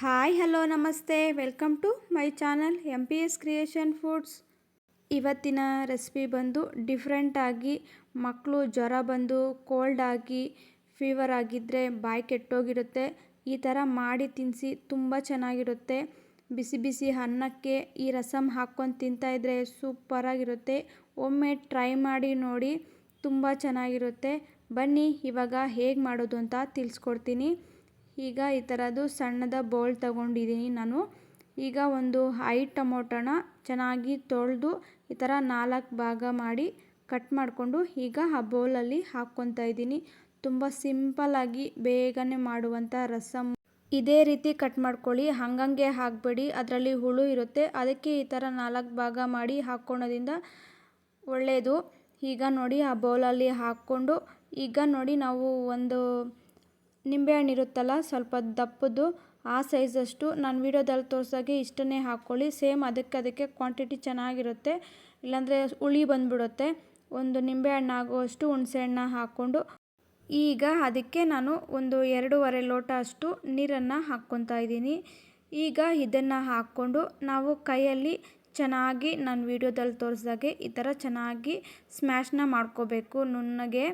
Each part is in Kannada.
ಹಾಯ್ ಹಲೋ ನಮಸ್ತೆ welcome to my channel MPS creation foods. ಇವತ್ತಿನ ರೆಸಿಪಿ ಬಂದು ಡಿಫ್ರೆಂಟಾಗಿ ಮಕ್ಕಳು ಜ್ವರ ಬಂದು ಕೋಲ್ಡ್ ಆಗಿ ಫೀವರ್ ಆಗಿದ್ದರೆ ಬಾಯಿ ಕೆಟ್ಟೋಗಿರುತ್ತೆ. ಈ ಥರ ಮಾಡಿ ತಿನ್ನಿಸಿ, ತುಂಬ ಚೆನ್ನಾಗಿರುತ್ತೆ. ಬಿಸಿ ಬಿಸಿ ಅನ್ನಕ್ಕೆ ಈ ರಸಮ್ ಹಾಕ್ಕೊಂಡು ತಿಂತಾಯಿದ್ರೆ ಸೂಪರಾಗಿರುತ್ತೆ. ಒಮ್ಮೆ ಟ್ರೈ ಮಾಡಿ ನೋಡಿ, ತುಂಬ ಚೆನ್ನಾಗಿರುತ್ತೆ. ಬನ್ನಿ ಇವಾಗ ಹೇಗೆ ಮಾಡೋದು ಅಂತ ತಿಳಿಸ್ಕೊಡ್ತೀನಿ. ಈಗ ಈ ಥರದ್ದು ಸಣ್ಣದ ಬೌಲ್ ತಗೊಂಡಿದ್ದೀನಿ ನಾನು. ಈಗ ಒಂದು 5 ಟೊಮೊಟೊನ ಚೆನ್ನಾಗಿ ತೊಳೆದು ಈ ಥರ 4 ಭಾಗ ಮಾಡಿ ಕಟ್ ಮಾಡಿಕೊಂಡು ಈಗ ಆ ಬೌಲಲ್ಲಿ ಹಾಕ್ಕೊತಾ ಇದ್ದೀನಿ. ತುಂಬ ಸಿಂಪಲ್ಲಾಗಿ ಬೇಗನೆ ಮಾಡುವಂಥ ರಸಮ್. ಇದೇ ರೀತಿ ಕಟ್ ಮಾಡ್ಕೊಳ್ಳಿ, ಹಂಗಂಗೆ ಹಾಕಬೇಡಿ, ಅದರಲ್ಲಿ ಹುಳು ಇರುತ್ತೆ. ಅದಕ್ಕೆ ಈ ಥರ 4 ಭಾಗ ಮಾಡಿ ಹಾಕ್ಕೊಳೋದ್ರಿಂದ ಒಳ್ಳೆಯದು. ಈಗ ನೋಡಿ ಆ ಬೌಲಲ್ಲಿ ಹಾಕ್ಕೊಂಡು ಈಗ ನೋಡಿ ನಾವು ಒಂದು ನಿಂಬೆಹಣ್ಣು ಇರುತ್ತಲ್ಲ, ಸ್ವಲ್ಪ ದಪ್ಪದ್ದು, ಆ ಸೈಜಷ್ಟು ನಾನು ವೀಡಿಯೋದಲ್ಲಿ ತೋರಿಸಾಗೆ ಇಷ್ಟನ್ನೇ ಹಾಕ್ಕೊಳ್ಳಿ. ಸೇಮ್ ಅದಕ್ಕೆ ಕ್ವಾಂಟಿಟಿ ಚೆನ್ನಾಗಿರುತ್ತೆ, ಇಲ್ಲಾಂದರೆ ಹುಳಿ ಬಂದುಬಿಡುತ್ತೆ. ಒಂದು ನಿಂಬೆಹಣ್ಣು ಆಗುವಷ್ಟು ಹುಣಸೆಹಣ್ಣ ಹಾಕ್ಕೊಂಡು ಈಗ ಅದಕ್ಕೆ ನಾನು ಒಂದು 2.5 ಲೋಟ ಅಷ್ಟು ನೀರನ್ನು ಹಾಕ್ಕೊತಾ ಇದ್ದೀನಿ. ಈಗ ಇದನ್ನು ಹಾಕ್ಕೊಂಡು ನಾವು ಕೈಯಲ್ಲಿ ಚೆನ್ನಾಗಿ ನಾನು ವೀಡಿಯೋದಲ್ಲಿ ತೋರಿಸ್ದಾಗೆ ಈ ಥರ ಚೆನ್ನಾಗಿ ಸ್ಮ್ಯಾಶ್ನ ಮಾಡ್ಕೋಬೇಕು. ನುಣ್ಣಗೆ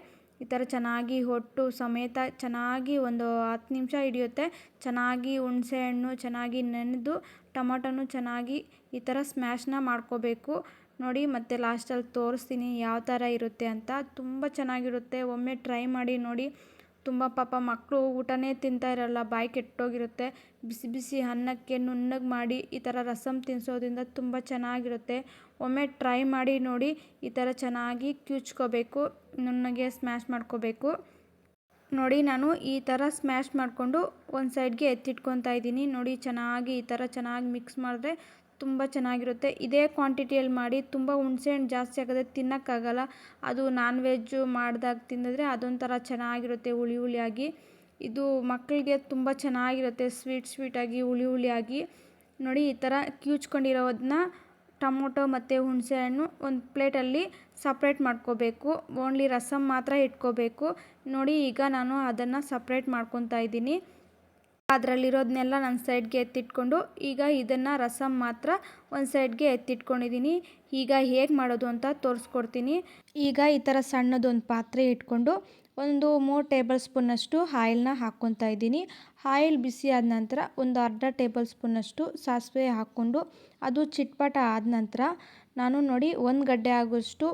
ಈ ಥರ ಚೆನ್ನಾಗಿ ಹೊಟ್ಟು ಸಮೇತ ಚೆನ್ನಾಗಿ ಒಂದು 10 ನಿಮಿಷ ಹಿಡಿಯುತ್ತೆ. ಚೆನ್ನಾಗಿ ಹುಣಸೆಹಣ್ಣು ಚೆನ್ನಾಗಿ ನೆನೆದು ಟೊಮೊಟೊನು ಚೆನ್ನಾಗಿ ಈ ಥರ ಸ್ಮ್ಯಾಶ್ನ ಮಾಡ್ಕೋಬೇಕು. ನೋಡಿ ಮತ್ತೆ ಲಾಸ್ಟಲ್ಲಿ ತೋರಿಸ್ತೀನಿ ಯಾವ ಥರ ಇರುತ್ತೆ ಅಂತ. ತುಂಬ ಚೆನ್ನಾಗಿರುತ್ತೆ, ಒಮ್ಮೆ ಟ್ರೈ ಮಾಡಿ ನೋಡಿ. ತುಂಬ ಪಾಪ ಮಕ್ಕಳು ಊಟನೇ ತಿಂತಾ ಇರಲ್ಲ, ಬಾಯಿ ಕೆಟ್ಟೋಗಿರುತ್ತೆ. ಬಿಸಿ ಬಿಸಿ ಅನ್ನಕ್ಕೆ ನುಣ್ಣಗೆ ಮಾಡಿ ಈ ಥರ ರಸಮ್ ತಿನ್ನಿಸೋದ್ರಿಂದ ತುಂಬ ಚೆನ್ನಾಗಿರುತ್ತೆ. ಒಮ್ಮೆ ಟ್ರೈ ಮಾಡಿ ನೋಡಿ. ಈ ಥರ ಚೆನ್ನಾಗಿ ಕ್ಯೂಚ್ಕೋಬೇಕು, ನುಣ್ಣಗೆ ಸ್ಮ್ಯಾಶ್ ಮಾಡ್ಕೋಬೇಕು. ನೋಡಿ ನಾನು ಈ ಥರ ಸ್ಮ್ಯಾಶ್ ಮಾಡಿಕೊಂಡು ಒಂದು ಸೈಡ್ಗೆ ಎತ್ತಿಟ್ಕೊತಾ ಇದ್ದೀನಿ. ನೋಡಿ ಚೆನ್ನಾಗಿ ಈ ಥರ ಚೆನ್ನಾಗಿ ಮಿಕ್ಸ್ ಮಾಡಿದ್ರೆ ತುಂಬ ಚೆನ್ನಾಗಿರುತ್ತೆ. ಇದೇ ಕ್ವಾಂಟಿಟಿಯಲ್ಲಿ ಮಾಡಿ. ತುಂಬ ಹುಣಸೆಹಣ್ಣು ಜಾಸ್ತಿ ಆಗೋದ್ರೆ ತಿನ್ನೋಕ್ಕಾಗಲ್ಲ. ಅದು ನಾನ್ ವೆಜ್ಜು ಮಾಡಿದಾಗ ತಿಂದಿದ್ರೆ ಅದೊಂಥರ ಚೆನ್ನಾಗಿರುತ್ತೆ ಹುಳಿ ಹುಳಿಯಾಗಿ. ಇದು ಮಕ್ಕಳಿಗೆ ತುಂಬ ಚೆನ್ನಾಗಿರುತ್ತೆ, ಸ್ವೀಟಾಗಿ ಹುಳಿ ಹುಳಿಯಾಗಿ. ನೋಡಿ ಈ ಥರ ಕ್ಯೂಚ್ಕೊಂಡಿರೋದನ್ನ ಟೊಮೊಟೊ ಮತ್ತು ಹುಣಸೆಹಣ್ಣು ಒಂದು ಪ್ಲೇಟಲ್ಲಿ ಸಪ್ರೇಟ್ ಮಾಡ್ಕೋಬೇಕು. ಓನ್ಲಿ ರಸಮ್ ಮಾತ್ರ ಇಟ್ಕೋಬೇಕು. ನೋಡಿ ಈಗ ನಾನು ಅದನ್ನು ಸಪ್ರೇಟ್ ಮಾಡ್ಕೊತಾ ಇದ್ದೀನಿ. ಅದರಲ್ಲಿರೋದನ್ನೆಲ್ಲ ನಾನು ಸೈಡ್ಗೆ ಎತ್ತಿಟ್ಕೊಂಡು ಈಗ ಇದನ್ನು ರಸಮ್ ಮಾತ್ರ ಒಂದು ಸೈಡ್ಗೆ ಎತ್ತಿಟ್ಕೊಂಡಿದ್ದೀನಿ. ಈಗ ಹೇಗೆ ಮಾಡೋದು ಅಂತ ತೋರಿಸ್ಕೊಡ್ತೀನಿ. ಈಗ ಈ ಥರ ಸಣ್ಣದೊಂದು ಪಾತ್ರೆ ಇಟ್ಕೊಂಡು ಒಂದು 3 ಟೇಬಲ್ ಸ್ಪೂನಷ್ಟು ಆಯಿಲ್ನ ಹಾಕ್ಕೊತಾ ಇದ್ದೀನಿ. ಆಯಿಲ್ ಬಿಸಿ ಆದ ನಂತರ ಒಂದು ಅರ್ಧ ಟೇಬಲ್ ಸ್ಪೂನಷ್ಟು ಸಾಸಿವೆ ಹಾಕ್ಕೊಂಡು ಅದು ಚಿಟ್ಪಟ ಆದ ನಂತರ ನಾನು ನೋಡಿ 1 ಗಡ್ಡೆ ಆಗೋಷ್ಟು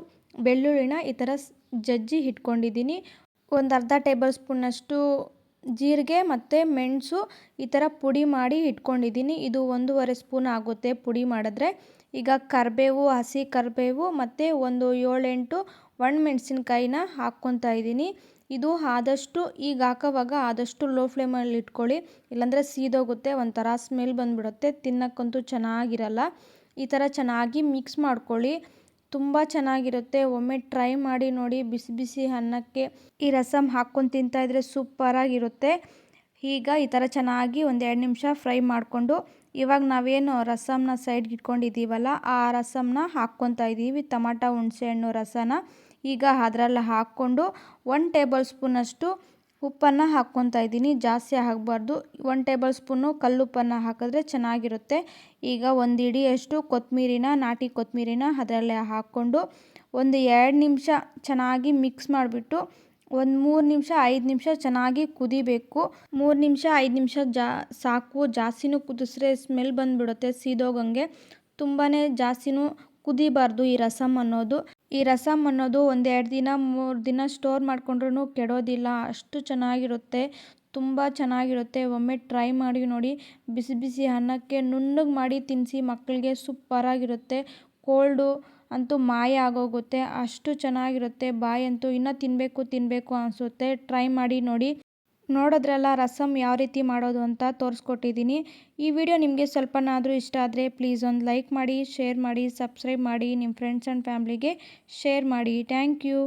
ಬೆಳ್ಳುಳ್ಳಿನ ಈ ಥರ ಜಜ್ಜಿ ಇಟ್ಕೊಂಡಿದ್ದೀನಿ. ಒಂದು ಅರ್ಧ ಟೇಬಲ್ ಸ್ಪೂನಷ್ಟು ಜೀರಿಗೆ ಮತ್ತು ಮೆಣಸು ಈ ಥರ ಪುಡಿ ಮಾಡಿ ಇಟ್ಕೊಂಡಿದ್ದೀನಿ. ಇದು 1.5 ಸ್ಪೂನ್ ಆಗುತ್ತೆ ಪುಡಿ ಮಾಡಿದ್ರೆ. ಈಗ ಕರಿಬೇವು, ಹಸಿ ಕರಿಬೇವು ಮತ್ತು ಒಂದು 7-8 ಒಣಮೆಣಸಿನ್ಕಾಯಿನ ಹಾಕ್ಕೊತಾ ಇದ್ದೀನಿ. ಇದು ಆದಷ್ಟು ಈಗ ಹಾಕೋವಾಗ ಆದಷ್ಟು ಲೋ ಫ್ಲೇಮಲ್ಲಿ ಇಟ್ಕೊಳ್ಳಿ, ಇಲ್ಲಾಂದರೆ ಸೀದೋಗುತ್ತೆ, ಒಂಥರ ಸ್ಮೆಲ್ ಬಂದುಬಿಡುತ್ತೆ, ತಿನ್ನೋಕ್ಕಂತೂ ಚೆನ್ನಾಗಿರಲ್ಲ. ಈ ಥರ ಚೆನ್ನಾಗಿ ಮಿಕ್ಸ್ ಮಾಡ್ಕೊಳ್ಳಿ, ತುಂಬ ಚೆನ್ನಾಗಿರುತ್ತೆ. ಒಮ್ಮೆ ಟ್ರೈ ಮಾಡಿ ನೋಡಿ. ಬಿಸಿ ಬಿಸಿ ಅನ್ನಕ್ಕೆ ಈ ರಸಮ್ ಹಾಕ್ಕೊಂಡು ತಿಂತಾಯಿದ್ರೆ ಸೂಪರಾಗಿರುತ್ತೆ. ಈಗ ಈ ಥರ ಚೆನ್ನಾಗಿ ಒಂದು 2 ನಿಮಿಷ ಫ್ರೈ ಮಾಡಿಕೊಂಡು ಇವಾಗ ನಾವೇನು ರಸಮ್ನ ಸೈಡ್ಗೆ ಇಟ್ಕೊಂಡಿದ್ದೀವಲ್ಲ ಆ ರಸಮ್ನ ಹಾಕ್ಕೊತಾ ಇದ್ದೀವಿ, ಟೊಮೊಟೊ ಹುಣಸೆಹಣ್ಣು ರಸನ. ಈಗ ಅದರಲ್ಲಿ ಹಾಕ್ಕೊಂಡು 1 ಟೇಬಲ್ ಸ್ಪೂನಷ್ಟು ಉಪ್ಪನ್ನು ಹಾಕ್ಕೊತಾ ಇದ್ದೀನಿ. ಜಾಸ್ತಿ ಹಾಕಬಾರ್ದು, 1 ಟೇಬಲ್ ಸ್ಪೂನು ಕಲ್ಲುಪ್ಪನ್ನು ಹಾಕಿದ್ರೆ ಚೆನ್ನಾಗಿರುತ್ತೆ. ಈಗ ಒಂದು ಹಿಡಿಯಷ್ಟು ಕೊತ್ತಂಬರಿನ, ನಾಟಿ ಕೊತ್ತಂಬರಿನ ಅದರಲ್ಲೇ ಹಾಕ್ಕೊಂಡು ಒಂದು 2 ನಿಮಿಷ ಚೆನ್ನಾಗಿ ಮಿಕ್ಸ್ ಮಾಡಿಬಿಟ್ಟು ಒಂದು 3 ನಿಮಿಷ 5 ನಿಮಿಷ ಚೆನ್ನಾಗಿ ಕುದಿಬೇಕು. 3 ನಿಮಿಷ 5 ನಿಮಿಷ ಸಾಕು. ಜಾಸ್ತಿನೂ ಕುದಿಸ್ರೆ ಸ್ಮೆಲ್ ಬಂದುಬಿಡುತ್ತೆ ಸೀದೋಗಂಗೆ. ತುಂಬಾ ಜಾಸ್ತಿನೂ ಕುದಿಬಾರ್ದು ಈ ರಸಮ್ ಅನ್ನೋದು. ಈ ರಸಮ್ ಅನ್ನೋದು 1-2 ದಿನ 3 ದಿನ ಸ್ಟೋರ್ ಮಾಡ್ಕೊಂಡ್ರೂ ಕೆಡೋದಿಲ್ಲ, ಅಷ್ಟು ಚೆನ್ನಾಗಿರುತ್ತೆ, ತುಂಬ ಚೆನ್ನಾಗಿರುತ್ತೆ. ಒಮ್ಮೆ ಟ್ರೈ ಮಾಡಿ ನೋಡಿ. ಬಿಸಿ ಬಿಸಿ ಅನ್ನಕ್ಕೆ ನುಣ್ಣಗೆ ಮಾಡಿ ತಿನ್ನಿಸಿ ಮಕ್ಕಳಿಗೆ, ಸೂಪರಾಗಿರುತ್ತೆ. ಕೋಲ್ಡು ಅಂತೂ ಮಾಯ ಆಗೋಗುತ್ತೆ, ಅಷ್ಟು ಚೆನ್ನಾಗಿರುತ್ತೆ. ಬಾಯಂತೂ ಇನ್ನೂ ತಿನ್ನಬೇಕು ಅನಿಸುತ್ತೆ. ಟ್ರೈ ಮಾಡಿ ನೋಡಿ. ನೋಡಿದ್ರಲ್ಲ ರಸಮ್ ಯಾವ ರೀತಿ ಮಾಡೋದು ಅಂತ ತೋರಿಸ್ಕೊಟ್ಟಿದ್ದೀನಿ. ಈ ವಿಡಿಯೋ ನಿಮಗೆ ಸ್ವಲ್ಪನಾದರೂ ಇಷ್ಟ ಆದರೆ ಪ್ಲೀಸ್ ಒಂದು ಲೈಕ್ ಮಾಡಿ, ಶೇರ್ ಮಾಡಿ, ಸಬ್ಸ್ಕ್ರೈಬ್ ಮಾಡಿ, ನಿಮ್ಮ ಫ್ರೆಂಡ್ಸ್ ಆ್ಯಂಡ್ ಫ್ಯಾಮ್ಲಿಗೆ ಶೇರ್ ಮಾಡಿ. Thank you.